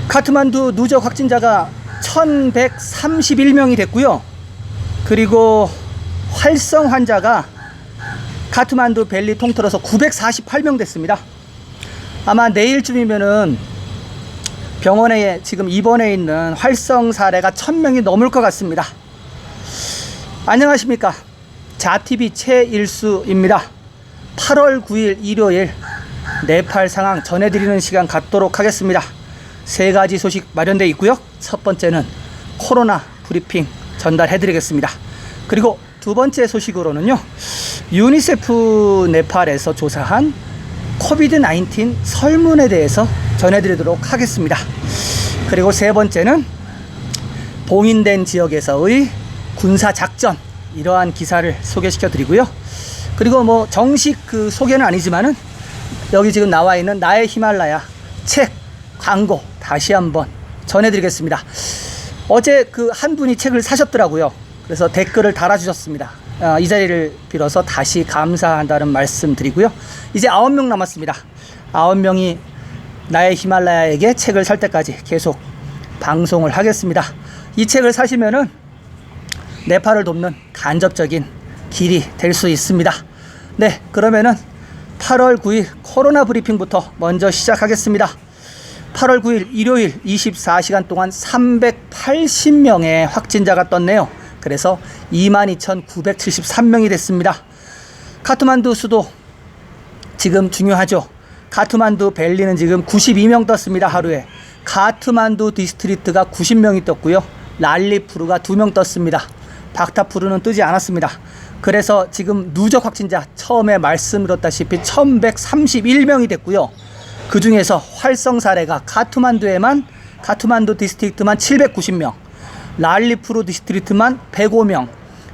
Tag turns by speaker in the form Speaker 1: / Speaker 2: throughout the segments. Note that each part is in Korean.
Speaker 1: 카트만두 누적 확진자가 1131명이 됐고요. 그리고 활성 환자가 카트만두 밸리 통틀어서 948명 됐습니다. 아마 내일쯤이면은 병원에 지금 입원해 있는 활성 사례가 1000명이 넘을 것 같습니다. 안녕하십니까, 자TV 최일수입니다. 8월 9일 일요일 네팔 상황 전해드리는 시간 갖도록 하겠습니다. 세 가지 소식 마련되어 있고요. 첫 번째는 코로나 브리핑 전달해드리겠습니다. 그리고 두 번째 소식으로는요, 유니세프 네팔에서 조사한 코비드-19 설문에 대해서 전해드리도록 하겠습니다. 그리고 세 번째는 봉인된 지역에서의 군사작전, 이러한 기사를 소개시켜 드리고요. 그리고 뭐 정식 그 소개는 아니지만은 여기 지금 나와 있는 나의 히말라야 책 광고 다시 한번 전해드리겠습니다. 어제 그 한 분이 책을 사셨더라고요. 그래서 댓글을 달아주셨습니다. 이 자리를 빌어서 다시 감사한다는 말씀 드리고요. 이제 9명 남았습니다. 9명이 나의 히말라야에게 책을 살 때까지 계속 방송을 하겠습니다. 이 책을 사시면은 네팔을 돕는 간접적인 길이 될 수 있습니다. 네, 그러면은 8월 9일 코로나 브리핑부터 먼저 시작하겠습니다. 8월 9일 일요일 24시간 동안 380명의 확진자가 떴네요. 그래서 22,973명이 됐습니다. 카트만두 수도 지금 중요하죠. 카트만두 밸리는 지금 92명 떴습니다. 하루에. 카트만두 디스트리트가 90명이 떴고요. 랄리푸르가 2명 떴습니다. 박타푸르는 뜨지 않았습니다. 그래서 지금 누적 확진자 처음에 말씀드렸다시피 1131명이 됐고요. 그 중에서 활성 사례가 카트만두 디스트리트만 790명, 랄리푸르 디스트리트만 105명,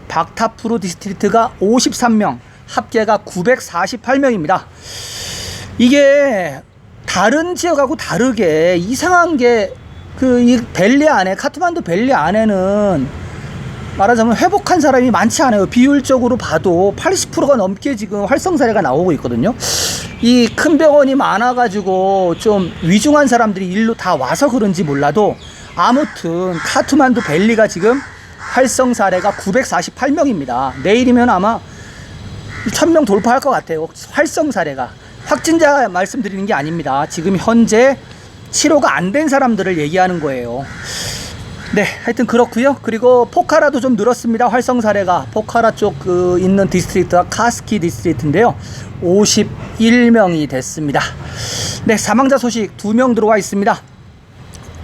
Speaker 1: 박타푸르 디스트리트가 53명, 합계가 948명입니다. 이게 다른 지역하고 다르게 이상한 게 이 밸리 안에, 카트만두 밸리 안에는 말하자면 회복한 사람이 많지 않아요. 비율적으로 봐도 80%가 넘게 지금 활성 사례가 나오고 있거든요. 이 큰 병원이 많아가지고 좀 위중한 사람들이 일로 다 와서 그런지 몰라도 아무튼 카트만두 밸리가 지금 활성 사례가 948명입니다. 내일이면 아마 1000명 돌파할 것 같아요. 활성 사례가. 확진자 말씀드리는 게 아닙니다. 지금 현재 치료가 안 된 사람들을 얘기하는 거예요. 네, 하여튼 그렇고요. 그리고 포카라도 좀 늘었습니다. 활성 사례가. 포카라 쪽 있는 디스트리트가 카스키 디스트리트인데요. 51명이 됐습니다. 네, 사망자 소식 2명 들어와 있습니다.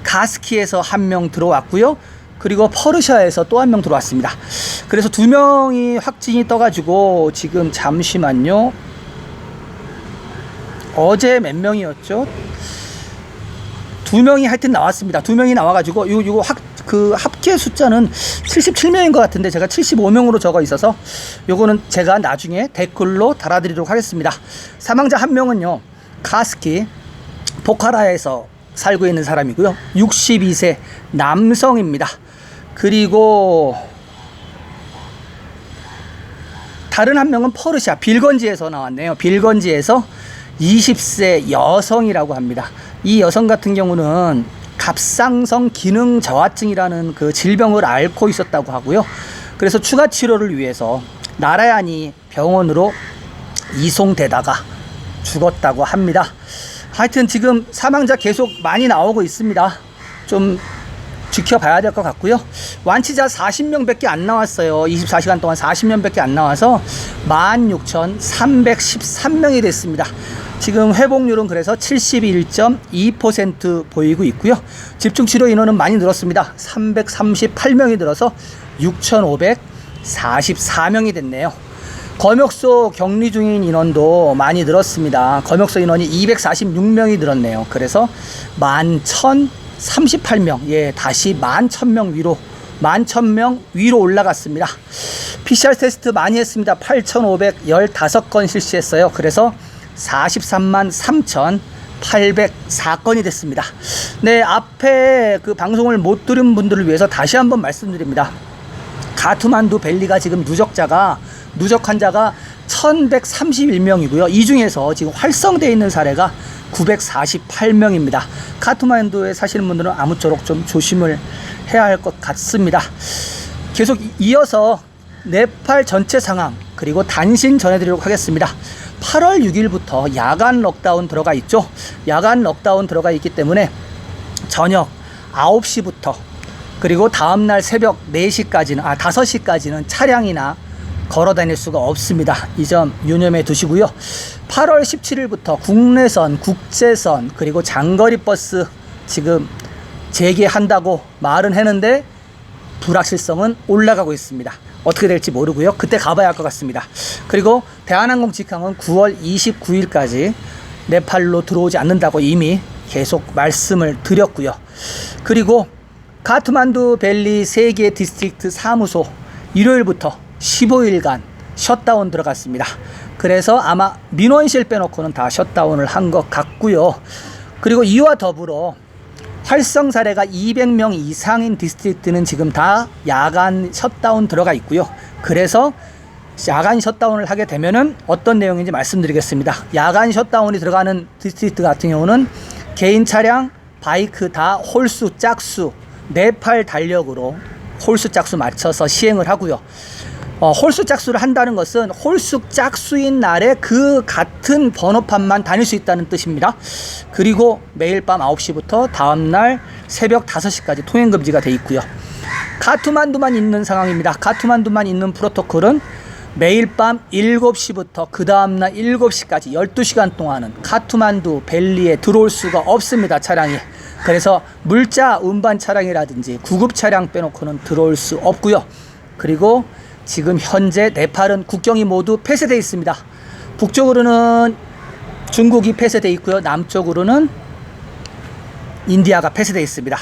Speaker 1: 카스키에서 1명 들어왔고요. 그리고 퍼르샤에서 또 1명 들어왔습니다. 그래서 2명이 확진이 떠가지고 지금 잠시만요. 어제 몇 명이었죠? 2명이 하여튼 나왔습니다. 2명이 나와가지고 요거 합계 숫자는 77명인 것 같은데 제가 75명으로 적어 있어서 요거는 제가 나중에 댓글로 달아드리도록 하겠습니다. 사망자 1명은요, 카스키 포카라에서 살고 있는 사람이고요. 62세 남성입니다. 그리고 다른 1명은 퍼르샤 빌건지에서 나왔네요. 빌건지에서 20세 여성이라고 합니다. 이 여성 같은 경우는 갑상선 기능 저하증이라는 그 질병을 앓고 있었다고 하고요. 그래서 추가 치료를 위해서 나라야니 병원으로 이송되다가 죽었다고 합니다. 하여튼 지금 사망자 계속 많이 나오고 있습니다. 좀 지켜봐야 될 것 같고요. 완치자 40명 밖에 안 나왔어요. 24시간 동안 40명 밖에 안 나와서 16,313명이 됐습니다. 지금 회복률은 그래서 71.2% 보이고 있고요. 집중치료 인원은 많이 늘었습니다. 338명이 늘어서 6,544명이 됐네요. 검역소 격리 중인 인원도 많이 늘었습니다. 검역소 인원이 246명이 늘었네요. 그래서 11,038명, 예, 다시 11,000명 위로 올라갔습니다. PCR 테스트 많이 했습니다. 8,515건 실시했어요. 그래서 43만 3,804건이 됐습니다. 네, 앞에 그 방송을 못 들은 분들을 위해서 다시 한번 말씀드립니다. 카트만두 밸리가 지금 누적 환자가 1131명이고요. 이 중에서 지금 활성되어 있는 사례가 948명입니다. 카트만두에 사시는 분들은 아무쪼록 좀 조심을 해야 할 것 같습니다. 계속 이어서 네팔 전체 상황 그리고 단신 전해드리도록 하겠습니다. 8월 6일부터 야간 럭다운 들어가 있죠. 야간 럭다운 들어가 있기 때문에 저녁 9시부터 그리고 다음날 새벽 4시까지는 5시까지는 차량이나 걸어 다닐 수가 없습니다. 이 점 유념해 두시고요. 8월 17일부터 국내선, 국제선 그리고 장거리 버스 지금 재개한다고 말은 했는데 불확실성은 올라가고 있습니다. 어떻게 될지 모르고요. 그때 가봐야 할 것 같습니다. 그리고 대한항공 직항은 9월 29일까지 네팔로 들어오지 않는다고 이미 계속 말씀을 드렸고요. 그리고 카트만두 밸리 3개 디스트릭트 사무소 일요일부터 15일간 셧다운 들어갔습니다. 그래서 아마 민원실 빼놓고는 다 셧다운을 한 것 같고요. 그리고 이와 더불어 활성 사례가 200명 이상인 디스트릭트는 지금 다 야간 셧다운 들어가 있고요. 그래서 야간 셧다운을 하게 되면은 어떤 내용인지 말씀드리겠습니다. 야간 셧다운이 들어가는 디스트릭트 같은 경우는 개인 차량, 바이크 다 홀수, 짝수, 네팔 달력으로 홀수, 짝수 맞춰서 시행을 하고요. 홀수 짝수를 한다는 것은 홀수 짝수인 날에 그 같은 번호판만 다닐 수 있다는 뜻입니다. 그리고 매일 밤 9시부터 다음날 새벽 5시까지 통행금지가 돼 있고요. 카트만두만 있는 상황입니다. 카트만두만 있는 프로토콜은 매일 밤 7시부터 그 다음날 7시까지 12시간 동안은 카트만두 밸리에 들어올 수가 없습니다. 차량이. 그래서 물자 운반 차량이라든지 구급 차량 빼놓고는 들어올 수 없고요. 그리고 지금 현재 네팔은 국경이 모두 폐쇄되어 있습니다. 북쪽으로는 중국이 폐쇄되어 있고요. 남쪽으로는 인디아가 폐쇄되어 있습니다.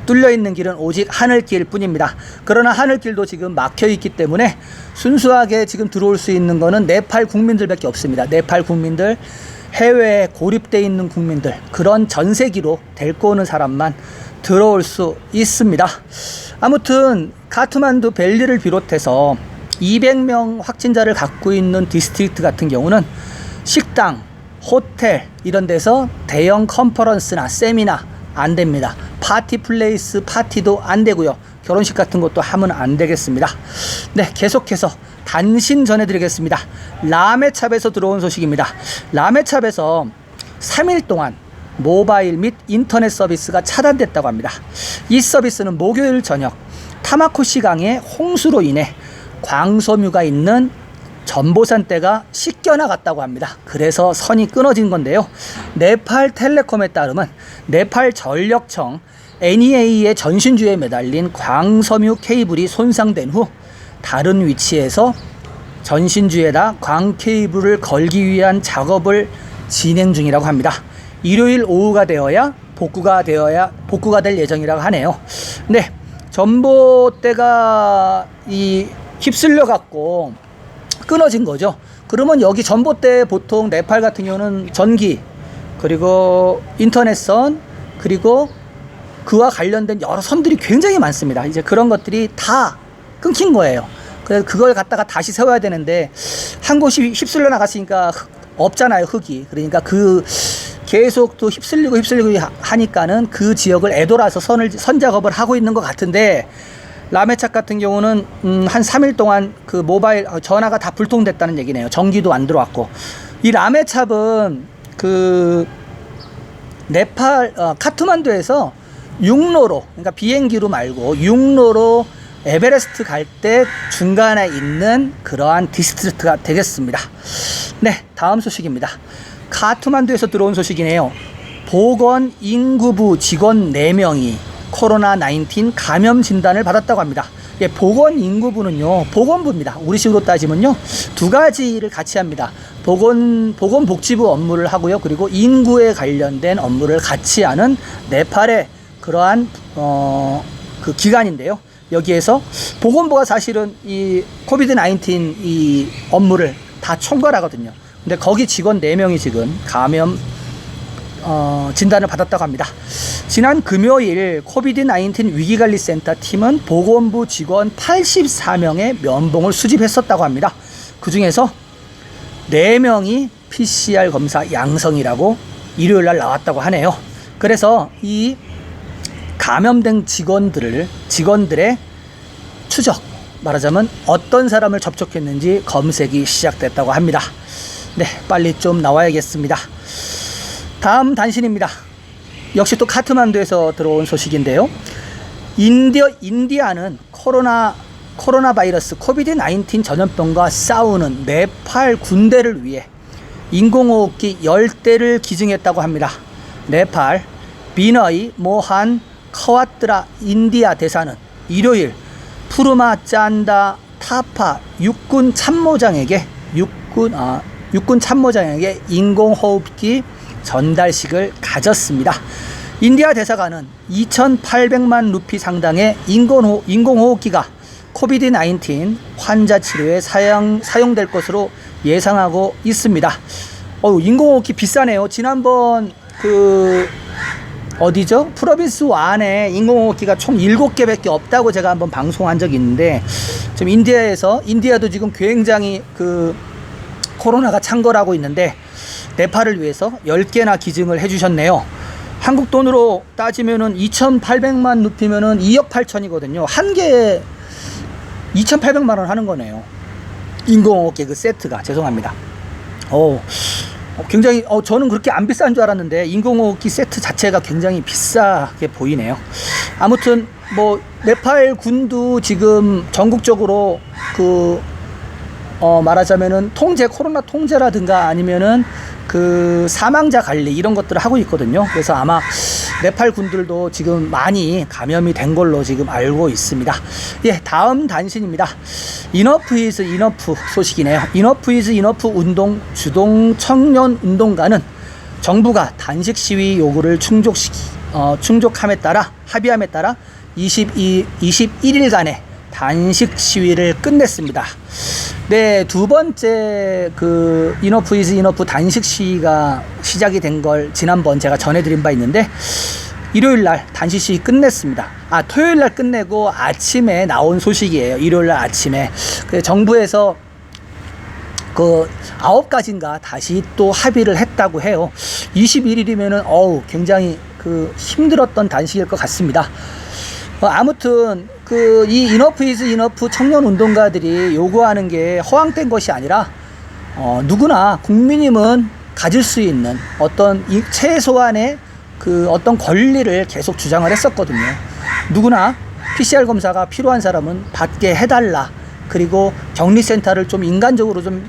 Speaker 1: 뚫려 있는 길은 오직 하늘길 뿐입니다. 그러나 하늘길도 지금 막혀 있기 때문에 순수하게 지금 들어올 수 있는 거는 네팔 국민들밖에 없습니다. 네팔 국민들, 해외에 고립되어 있는 국민들, 그런 전세기로 데리고 오는 사람만 들어올 수 있습니다. 아무튼 카트만두 밸리를 비롯해서 200명 확진자를 갖고 있는 디스트릭트 같은 경우는 식당, 호텔 이런 데서 대형 컨퍼런스나 세미나 안 됩니다. 파티 플레이스 파티도 안 되고요. 결혼식 같은 것도 하면 안 되겠습니다. 네, 계속해서 단신 전해드리겠습니다. 라메찹에서 들어온 소식입니다. 라메찹에서 3일 동안 모바일 및 인터넷 서비스가 차단됐다고 합니다. 이 서비스는 목요일 저녁 타마코시 강의 홍수로 인해 광섬유가 있는 전보산대가 씻겨나갔다고 합니다. 그래서 선이 끊어진 건데요. 네팔 텔레콤에 따르면 네팔 전력청 NEA의 전신주에 매달린 광섬유 케이블이 손상된 후 다른 위치에서 전신주에다 광 케이블을 걸기 위한 작업을 진행 중이라고 합니다. 일요일 오후가 되어야 복구가 될 예정이라고 하네요. 네, 전봇대가 휩쓸려 갖고 끊어진 거죠. 그러면 여기 전봇대 보통 네팔 같은 경우는 전기 그리고 인터넷선 그리고 그와 관련된 여러 선들이 굉장히 많습니다. 이제 그런 것들이 다 끊긴 거예요. 그래서 그걸 갖다가 다시 세워야 되는데 한 곳이 휩쓸려 나갔으니까 없잖아요, 흙이. 그러니까 계속 또 휩쓸리고 하니까는 그 지역을 애돌아서 선 작업을 하고 있는 것 같은데, 라메찹 같은 경우는 한 3일 동안 그 모바일 전화가 다 불통됐다는 얘기네요. 전기도 안 들어왔고. 이 라메찹은 그 네팔 카트만두에서 육로로, 그러니까 비행기로 말고 육로로 에베레스트 갈 때 중간에 있는 그러한 디스트릭트가 되겠습니다. 네, 다음 소식입니다. 카트만두에서 들어온 소식이네요. 보건인구부 직원 4명이 코로나19 감염 진단을 받았다고 합니다. 예, 보건인구부는요, 보건부입니다. 우리식으로 따지면요, 두 가지를 같이 합니다. 보건복지부 업무를 하고요, 그리고 인구에 관련된 업무를 같이 하는 네팔의 그러한 그 기관인데요. 여기에서 보건부가 사실은 이 코비드-19 이 업무를 다 총괄하거든요. 근데 거기 직원 4명이 지금 감염 진단을 받았다고 합니다. 지난 금요일 코비드-19 위기관리센터 팀은 보건부 직원 84명의 면봉을 수집했었다고 합니다. 그 중에서 4명이 PCR 검사 양성이라고 일요일 날 나왔다고 하네요. 그래서 이 감염된 직원들의 추적, 말하자면 어떤 사람을 접촉했는지 검색이 시작됐다고 합니다. 네, 빨리 좀 나와야겠습니다. 다음 단신입니다. 역시 또 카트만두에서 들어온 소식인데요. 인디아는 코로나 바이러스 코비드-19 전염병과 싸우는 네팔 군대를 위해 인공호흡기 10대를 기증했다고 합니다. 네팔 비너이 모한 카와트라 인디아 대사는 일요일 푸르마 짠다 타파 육군 참모장에게 인공호흡기 전달식을 가졌습니다. 인디아 대사관은 2,800만 루피 상당의 인공호흡기가 코비드-19 환자 치료에 사용될 것으로 예상하고 있습니다. 인공호흡기 비싸네요. 지난번 어디죠? 프로빈스 1에 인공호흡기가 총 7개밖에 없다고 제가 한번 방송한 적이 있는데, 지금 인디아도 지금 굉장히 코로나가 창궐하고 있는데 네팔을 위해서 10개나 기증을 해주셨네요. 한국 돈으로 따지면은 2,800만 루피면은 2억 8천이거든요. 한 개에 2,800만 원 하는 거네요. 인공호흡기 세트가. 죄송합니다. 굉장히 저는 그렇게 안 비싼 줄 알았는데 인공호흡기 세트 자체가 굉장히 비싸게 보이네요. 아무튼 네팔 군도 지금 전국적으로 말하자면은 코로나 통제라든가 아니면은 사망자 관리 이런 것들을 하고 있거든요. 그래서 아마 네팔 군들도 지금 많이 감염이 된 걸로 지금 알고 있습니다. 예, 다음 단신입니다. 이너프 이즈 이너프 소식이네요. 이너프 이즈 이너프 운동 주동 청년 운동가는 정부가 단식 시위 요구를 합의함에 따라 21일간의 단식 시위를 끝냈습니다. 네, 두 번째 이너프 이즈 이너프 단식 시위가 시작이 된 걸 지난번 제가 전해드린 바 있는데, 일요일 날 단식 시위 끝냈습니다. 토요일 날 끝내고 아침에 나온 소식이에요. 일요일 날 아침에 정부에서 9가지인가 다시 또 합의를 했다고 해요. 21일이면은 굉장히 힘들었던 단식일 것 같습니다. 아무튼 이 이너프 이즈 이너프 청년 운동가들이 요구하는 게 허황된 것이 아니라 누구나 국민임은 가질 수 있는 어떤 최소한의 어떤 권리를 계속 주장을 했었거든요. 누구나 PCR 검사가 필요한 사람은 받게 해달라. 그리고 격리센터를 좀 인간적으로 좀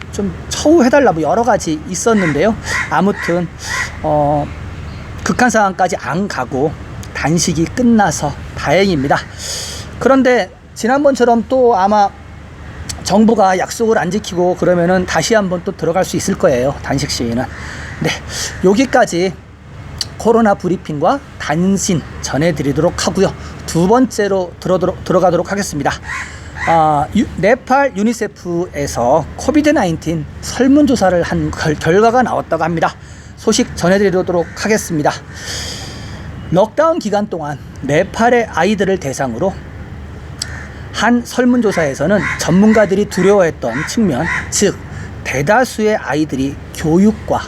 Speaker 1: 처우해달라. 여러 가지 있었는데요. 아무튼 극한 상황까지 안 가고 단식이 끝나서 다행입니다. 그런데 지난번처럼 또 아마 정부가 약속을 안 지키고 그러면은 다시 한번 또 들어갈 수 있을 거예요. 단식 시위는. 네, 여기까지 코로나 브리핑과 단신 전해드리도록 하고요. 두 번째로 들어가도록 하겠습니다. 네팔 유니세프에서 코비드-19 설문조사를 한 결과가 나왔다고 합니다. 소식 전해드리도록 하겠습니다. 럭다운 기간 동안 네팔의 아이들을 대상으로 한 설문조사에서는 전문가들이 두려워했던 측면, 즉 대다수의 아이들이 교육과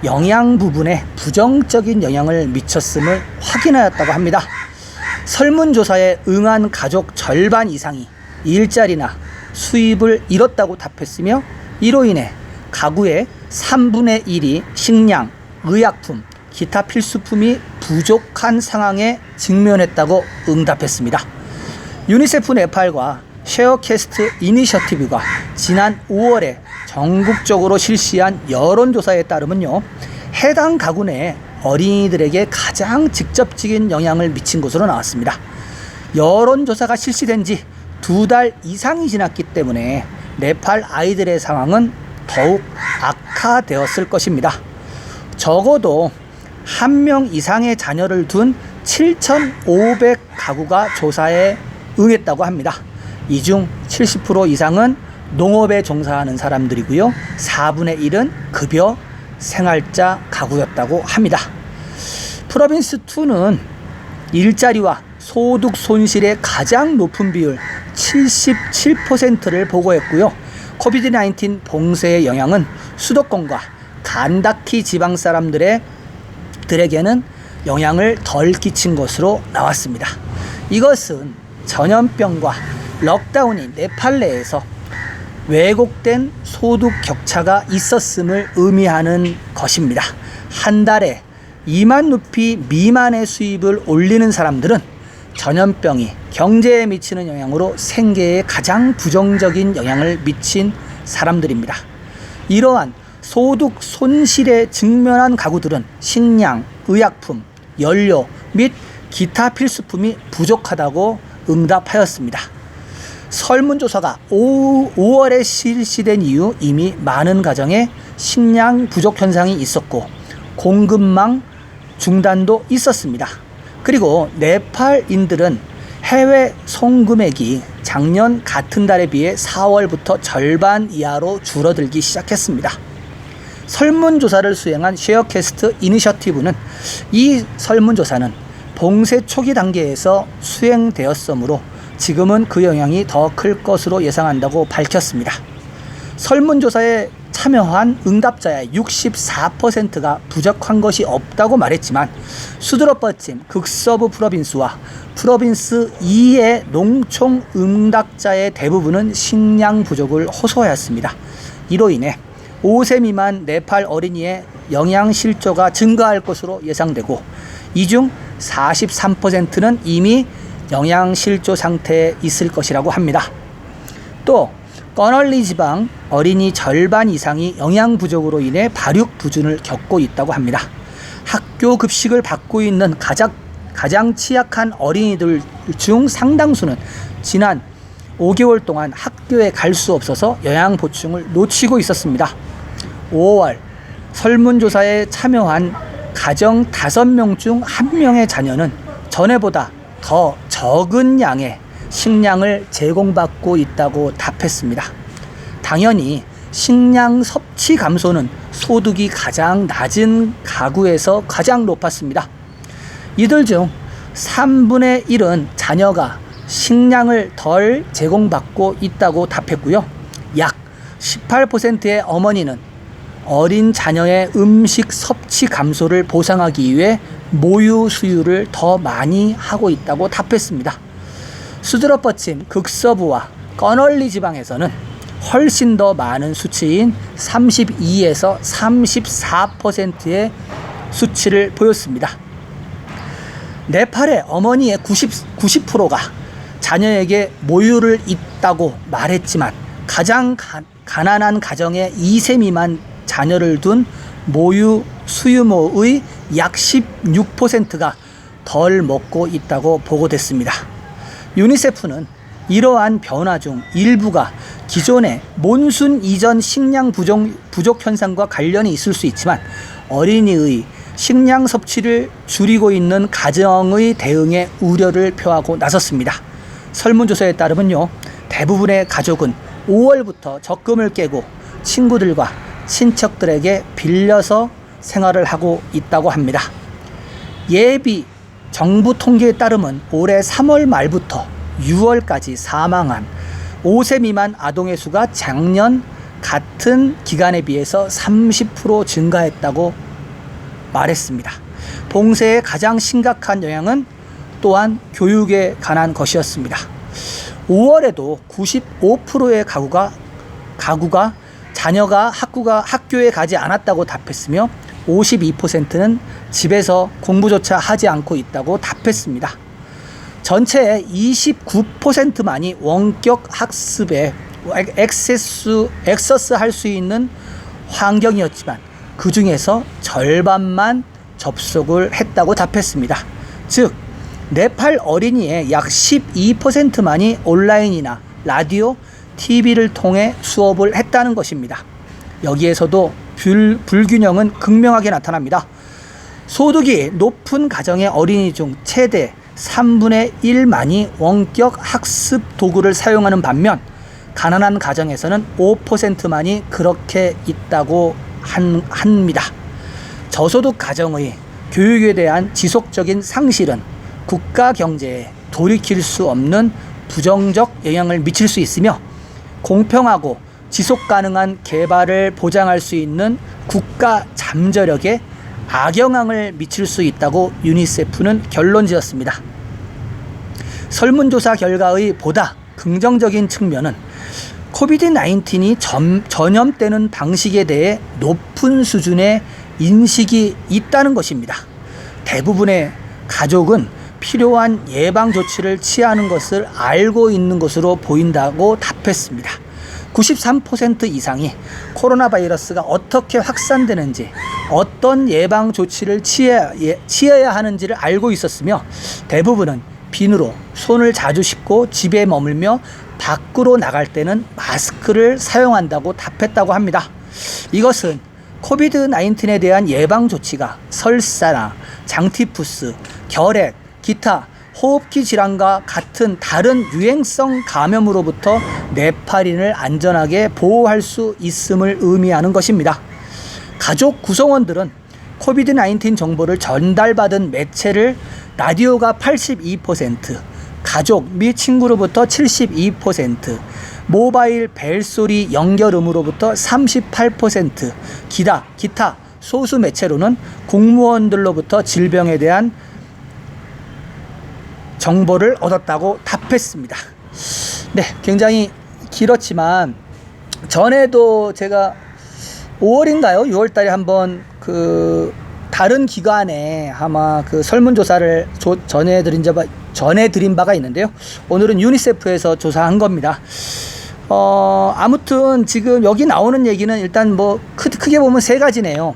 Speaker 1: 영양 부분에 부정적인 영향을 미쳤음을 확인하였다고 합니다. 설문조사에 응한 가족 절반 이상이 일자리나 수입을 잃었다고 답했으며, 이로 인해 가구의 3분의 1이 식량, 의약품, 기타 필수품이 부족한 상황에 직면했다고 응답했습니다. 유니세프 네팔과 쉐어캐스트 이니셔티브가 지난 5월에 전국적으로 실시한 여론조사에 따르면요, 해당 가구 내 어린이들에게 가장 직접적인 영향을 미친 것으로 나왔습니다. 여론조사가 실시된 지 2달 이상이 지났기 때문에 네팔 아이들의 상황은 더욱 악화되었을 것입니다. 적어도 1명 이상의 자녀를 둔 7,500가구가 조사에 응했다고 합니다. 이 중 70% 이상은 농업에 종사하는 사람들이고요. 4분의 1은 급여 생활자 가구였다고 합니다. 프로빈스 2는 일자리와 소득 손실의 가장 높은 비율 77%를 보고했고요. 코비드-19 봉쇄의 영향은 수도권과 간다키 지방 사람들에게는 영향을 덜 끼친 것으로 나왔습니다. 이것은 전염병과 럭다운이 네팔 내에서 왜곡된 소득 격차가 있었음을 의미하는 것입니다. 한 달에 2만 루피 미만의 수입을 올리는 사람들은 전염병이 경제에 미치는 영향으로 생계에 가장 부정적인 영향을 미친 사람들입니다. 이러한 소득 손실에 직면한 가구들은 식량, 의약품, 연료 및 기타 필수품이 부족하다고 응답하였습니다. 설문조사가 5월에 실시된 이후 이미 많은 가정에 식량 부족 현상이 있었고 공급망 중단도 있었습니다. 그리고 네팔인들은 해외 송금액이 작년 같은 달에 비해 4월부터 절반 이하로 줄어들기 시작했습니다. 설문조사를 수행한 쉐어캐스트 이니셔티브는 이 설문조사는 봉쇄 초기 단계에서 수행되었으므로 지금은 그 영향이 더 클 것으로 예상한다고 밝혔습니다. 설문조사에 참여한 응답자의 64%가 부족한 것이 없다고 말했지만 수드로퍼침 극서부 프로빈스와 프로빈스 2의 농촌 응답자의 대부분은 식량 부족을 호소하였습니다. 이로 인해 5세 미만 네팔 어린이의 영양실조가 증가할 것으로 예상되고 이 중 43%는 이미 영양실조 상태에 있을 것이라고 합니다. 또 꺼널리 지방 어린이 절반 이상이 영양 부족으로 인해 발육 부진을 겪고 있다고 합니다. 학교 급식을 받고 있는 가장 취약한 어린이들 중 상당수는 지난 5개월 동안 학교에 갈 수 없어서 영양 보충을 놓치고 있었습니다. 5월 설문조사에 참여한 가정 5명 중 1명의 자녀는 전에보다 더 적은 양의 식량을 제공받고 있다고 답했습니다. 당연히 식량 섭취 감소는 소득이 가장 낮은 가구에서 가장 높았습니다. 이들 중 3분의 1은 자녀가 식량을 덜 제공받고 있다고 답했고요. 약 18%의 어머니는 어린 자녀의 음식 섭취 감소를 보상하기 위해 모유 수유를 더 많이 하고 있다고 답했습니다. 수드러퍼침 극서부와 꺼널리 지방에서는 훨씬 더 많은 수치인 32에서 34%의 수치를 보였습니다. 네팔의 어머니의 90%가 자녀에게 모유를 있다고 말했지만 가장 가난한 가정의 2세 미만 자녀를 둔 모유 수유모의 약 16%가 덜 먹고 있다고 보고됐습니다. 유니세프는 이러한 변화 중 일부가 기존의 몬순 이전 식량 부족 현상과 관련이 있을 수 있지만 어린이의 식량 섭취를 줄이고 있는 가정의 대응에 우려를 표하고 나섰습니다. 설문조사에 따르면요, 대부분의 가족은 5월부터 적금을 깨고 친구들과 친척들에게 빌려서 생활을 하고 있다고 합니다. 예비 정부 통계에 따르면 올해 3월 말부터 6월까지 사망한 5세 미만 아동의 수가 작년 같은 기간에 비해서 30% 증가했다고 말했습니다. 봉쇄의 가장 심각한 영향은 또한 교육에 관한 것이었습니다. 5월에도 95%의 가구가 자녀가 학교에 가지 않았다고 답했으며 52%는 집에서 공부조차 하지 않고 있다고 답했습니다. 전체의 29%만이 원격 학습에 액세스할 수 있는 환경이었지만 그 중에서 절반만 접속을 했다고 답했습니다. 즉 네팔 어린이의 약 12%만이 온라인이나 라디오, TV를 통해 수업을 했다는 것입니다. 여기에서도 불균형은 극명하게 나타납니다. 소득이 높은 가정의 어린이 중 최대 3분의 1만이 원격 학습 도구를 사용하는 반면 가난한 가정에서는 5%만이 그렇게 있다고 합니다. 저소득 가정의 교육에 대한 지속적인 상실은 국가 경제에 돌이킬 수 없는 부정적 영향을 미칠 수 있으며 공평하고 지속 가능한 개발을 보장할 수 있는 국가 잠재력에 악영향을 미칠 수 있다고 유니세프는 결론지었습니다. 설문조사 결과의 보다 긍정적인 측면은 코비드-19이 전염되는 방식에 대해 높은 수준의 인식이 있다는 것입니다. 대부분의 가족은 필요한 예방 조치를 취하는 것을 알고 있는 것으로 보인다고 답했습니다. 93% 이상이 코로나 바이러스가 어떻게 확산되는지, 어떤 예방 조치를 취해야 하는지를 알고 있었으며, 대부분은 비누로 손을 자주 씻고 집에 머물며 밖으로 나갈 때는 마스크를 사용한다고 답했다고 합니다. 이것은 코비드-19에 대한 예방 조치가 설사나 장티푸스, 결핵, 기타 호흡기 질환과 같은 다른 유행성 감염으로부터 네팔인을 안전하게 보호할 수 있음을 의미하는 것입니다. 가족 구성원들은 코비드-19 정보를 전달받은 매체를 라디오가 82%, 가족 및 친구로부터 72%, 모바일 벨소리 연결음으로부터 38%, 기타 소수 매체로는 공무원들로부터 질병에 대한 정보를 얻었다고 답했습니다. 네, 굉장히 길었지만 전에도 제가 5월인가요? 6월 달에 한번 다른 기관에 아마 설문조사를 전해드린 바가 있는데요. 오늘은 유니세프에서 조사한 겁니다. 아무튼 지금 여기 나오는 얘기는 일단 크게 보면 세 가지네요.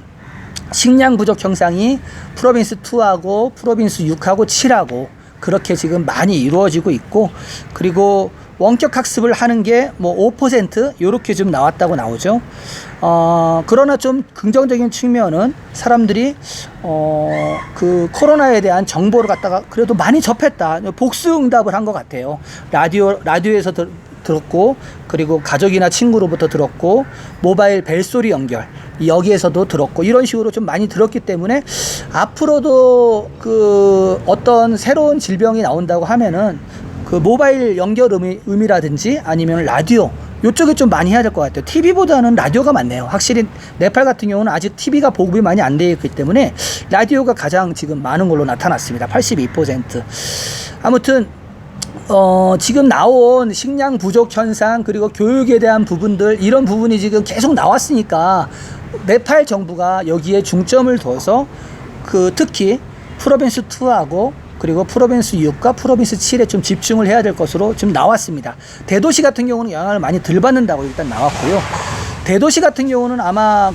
Speaker 1: 식량 부족 현상이 프로빈스 2하고 프로빈스 6하고 7하고 그렇게 지금 많이 이루어지고 있고, 그리고 원격 학습을 하는 게 5% 요렇게 좀 나왔다고 나오죠. 그러나 좀 긍정적인 측면은 사람들이 코로나에 대한 정보를 갖다가 그래도 많이 접했다. 복수 응답을 한 것 같아요. 라디오에서 들었고, 그리고 가족이나 친구로부터 들었고, 모바일 벨소리 연결 여기에서도 들었고, 이런 식으로 좀 많이 들었기 때문에 앞으로도 어떤 새로운 질병이 나온다고 하면은 모바일 연결 음이라든지 아니면 라디오 요쪽에 좀 많이 해야 될 것 같아요. TV보다는 라디오가 많네요. 확실히 네팔 같은 경우는 아직 TV가 보급이 많이 안 되어 있기 때문에 라디오가 가장 지금 많은 걸로 나타났습니다. 82%. 아무튼 지금 나온 식량 부족 현상, 그리고 교육에 대한 부분들, 이런 부분이 지금 계속 나왔으니까 네팔 정부가 여기에 중점을 둬서 특히 프로빈스 2하고 그리고 프로빈스 6과 프로빈스 7에 좀 집중을 해야 될 것으로 좀 나왔습니다. 대도시 같은 경우는 영향을 많이 덜 받는다고 일단 나왔고요. 대도시 같은 경우는 아마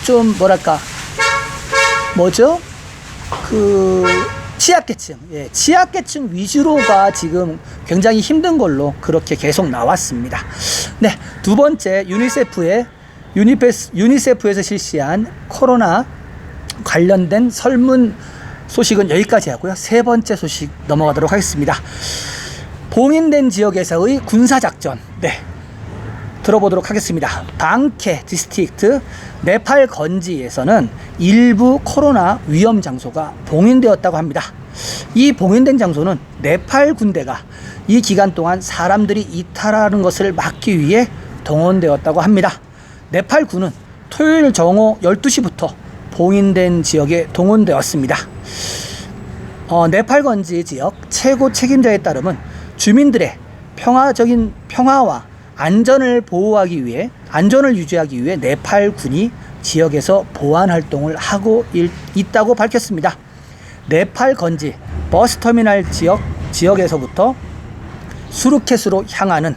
Speaker 1: 좀 취약계층 위주로가 지금 굉장히 힘든 걸로 그렇게 계속 나왔습니다. 네, 두 번째 유니세프에서 실시한 코로나 관련된 설문 소식은 여기까지 하고요. 세 번째 소식 넘어가도록 하겠습니다. 봉인된 지역에서의 군사작전. 네, 들어보도록 하겠습니다. 방케 디스트릭트 네팔 건지에서는 일부 코로나 위험 장소가 봉인되었다고 합니다. 이 봉인된 장소는 네팔 군대가 이 기간 동안 사람들이 이탈하는 것을 막기 위해 동원되었다고 합니다. 네팔 군은 토요일 정오 12시부터 봉인된 지역에 동원되었습니다. 네팔 건지 지역 최고 책임자에 따르면 주민들의 평화와 안전을 유지하기 위해 네팔 군이 지역에서 보안 활동을 하고 있다고 밝혔습니다. 네팔 건지 버스터미널 지역에서부터 수르케스로 향하는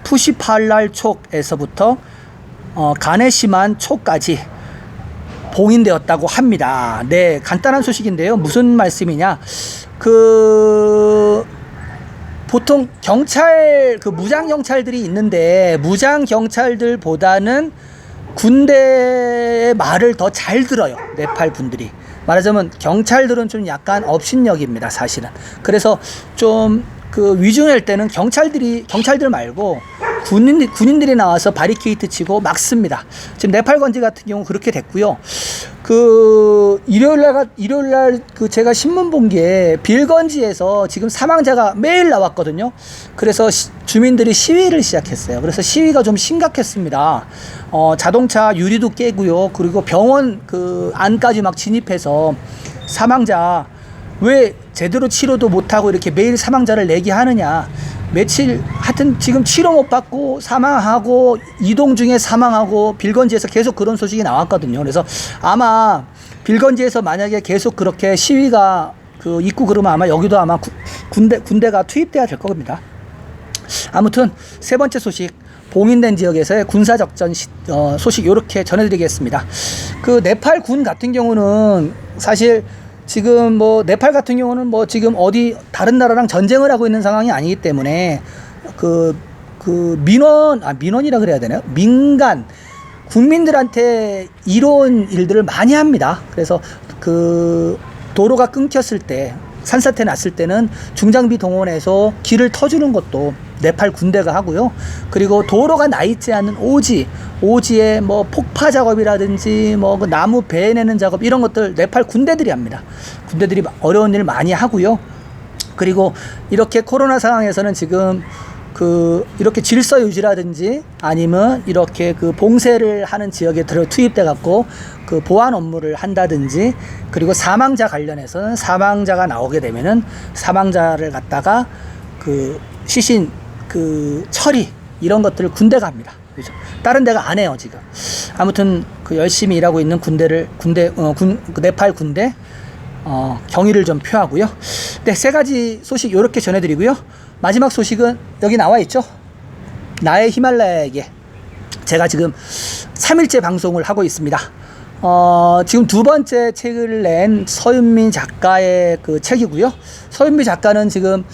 Speaker 1: 푸시팔랄 촉에서부터 가네시만 촉까지 봉인되었다고 합니다. 네, 간단한 소식인데요. 무슨 말씀이냐? 보통 경찰, 무장 경찰들이 있는데 무장 경찰들보다는 군대의 말을 더 잘 들어요. 네팔 분들이. 말하자면 경찰들은 좀 약간 업신여기입니다, 사실은. 그래서 좀 위주 낼 때는 경찰들 말고 군인들이 나와서 바리케이트 치고 막습니다. 지금 네팔 건지 같은 경우 그렇게 됐고요. 그 일요일날 그 제가 신문 본 게 빌건지에서 지금 사망자가 매일 나왔거든요. 그래서 주민들이 시위를 시작했어요. 그래서 시위가 좀 심각했습니다. 자동차 유리도 깨고요. 그리고 병원 그 안까지 막 진입해서 사망자 왜 제대로 치료도 못하고 이렇게 매일 사망자를 내게 하느냐. 며칠 하여튼 지금 치료 못 받고 사망하고 이동 중에 사망하고 빌건지에서 계속 그런 소식이 나왔거든요. 그래서 아마 빌건지에서 만약에 계속 그렇게 시위가 그 있고 그러면 아마 여기도 아마 군대가 투입돼야 될 겁니다. 아무튼 세 번째 소식, 봉인된 지역에서의 군사적전 소식 이렇게 전해드리겠습니다. 그 네팔 군 같은 경우는 사실 지금 뭐 네팔 같은 경우는 뭐 지금 어디 다른 나라랑 전쟁을 하고 있는 상황이 아니기 때문에 민원이라 그래야 되나요? 민간 국민들한테 이로운 일들을 많이 합니다. 그래서 그 도로가 끊겼을 때, 산사태 났을 때는 중장비 동원해서 길을 터주는 것도 네팔 군대가 하고요. 그리고 도로가 나 있지 않는 오지에 뭐 폭파 작업이라든지 뭐 그 나무 베내는 작업 이런 것들 네팔 군대들이 합니다. 군대들이 어려운 일 많이 하고요. 그리고 이렇게 코로나 상황에서는 지금 그 이렇게 질서 유지라든지 아니면 이렇게 그 봉쇄를 하는 지역에 투입돼 갖고 그 보안 업무를 한다든지, 그리고 사망자 관련해서는 사망자가 나오게 되면은 사망자를 갖다가 그 시신 그 처리 이런 것들을 군대가 합니다. 그죠? 다른 데가 안 해요, 지금. 아무튼 그 열심히 일하고 있는 네팔 군대 경의를 좀 표하고요. 네, 세 가지 소식 이렇게 전해드리고요. 마지막 소식은 여기 나와 있죠. 나의 히말라야에게 제가 지금 3일째 방송을 하고 있습니다. 지금 두 번째 책을 낸 서윤민 작가의 그 책이고요. 서윤민 작가는 지금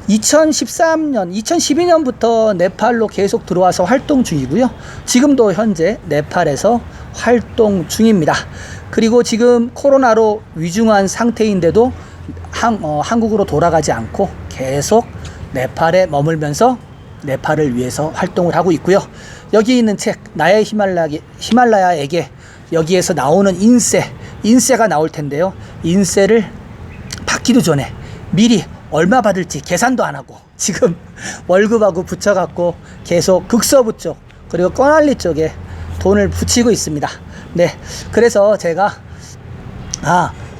Speaker 1: 2012년부터 네팔로 계속 들어와서 활동 중이고요. 지금도 현재 네팔에서 활동 중입니다. 그리고 지금 코로나로 위중한 상태인데도 한국으로 돌아가지 않고 계속 네팔에 머물면서 네팔을 위해서 활동을 하고 있고요. 여기 있는 책 나의 히말라야에게 여기에서 나오는 인세가 나올 텐데요. 인세를 받기도 전에 미리 얼마 받을지 계산도 안 하고 지금 월급하고 붙여갖고 계속 극서부 쪽 그리고 꺼날리 쪽에 돈을 붙이고 있습니다. 네, 그래서 제가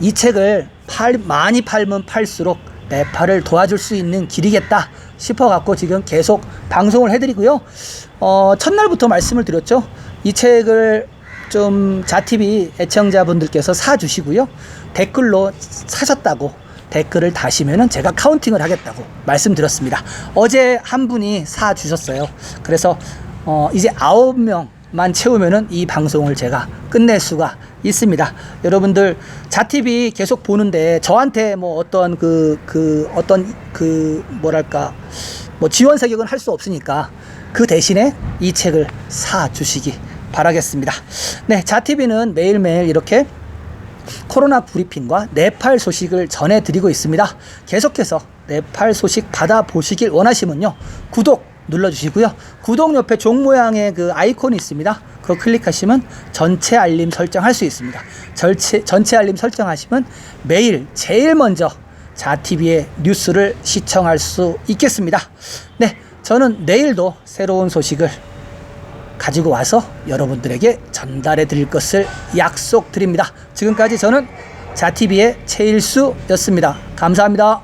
Speaker 1: 이 책을 많이 팔면 팔수록 네팔을 도와줄 수 있는 길이겠다 싶어갖고 지금 계속 방송을 해드리고요. 첫날부터 말씀을 드렸죠. 이 책을 좀 자TV 애청자분들께서 사주시고요. 댓글로 사셨다고 댓글을 다시면은 제가 카운팅을 하겠다고 말씀드렸습니다. 어제 한 분이 사주셨어요. 그래서 이제 9명만 채우면은 이 방송을 제가 끝낼 수가 있습니다. 여러분들 자TV 계속 보는데 저한테 뭐 어떤 뭐랄까 뭐 지원 사격은 할 수 없으니까 그 대신에 이 책을 사주시기 바라겠습니다. 네, 자TV는 매일매일 이렇게 코로나 브리핑과 네팔 소식을 전해드리고 있습니다. 계속해서 네팔 소식 받아보시길 원하시면요, 구독 눌러주시고요. 구독 옆에 종 모양의 그 아이콘이 있습니다. 그거 클릭하시면 전체 알림 설정할 수 있습니다. 전체 알림 설정하시면 매일 제일 먼저 자TV의 뉴스를 시청할 수 있겠습니다. 네, 저는 내일도 새로운 소식을 가지고 와서 여러분들에게 전달해 드릴 것을 약속드립니다. 지금까지 저는 자TV의 최일수였습니다. 감사합니다.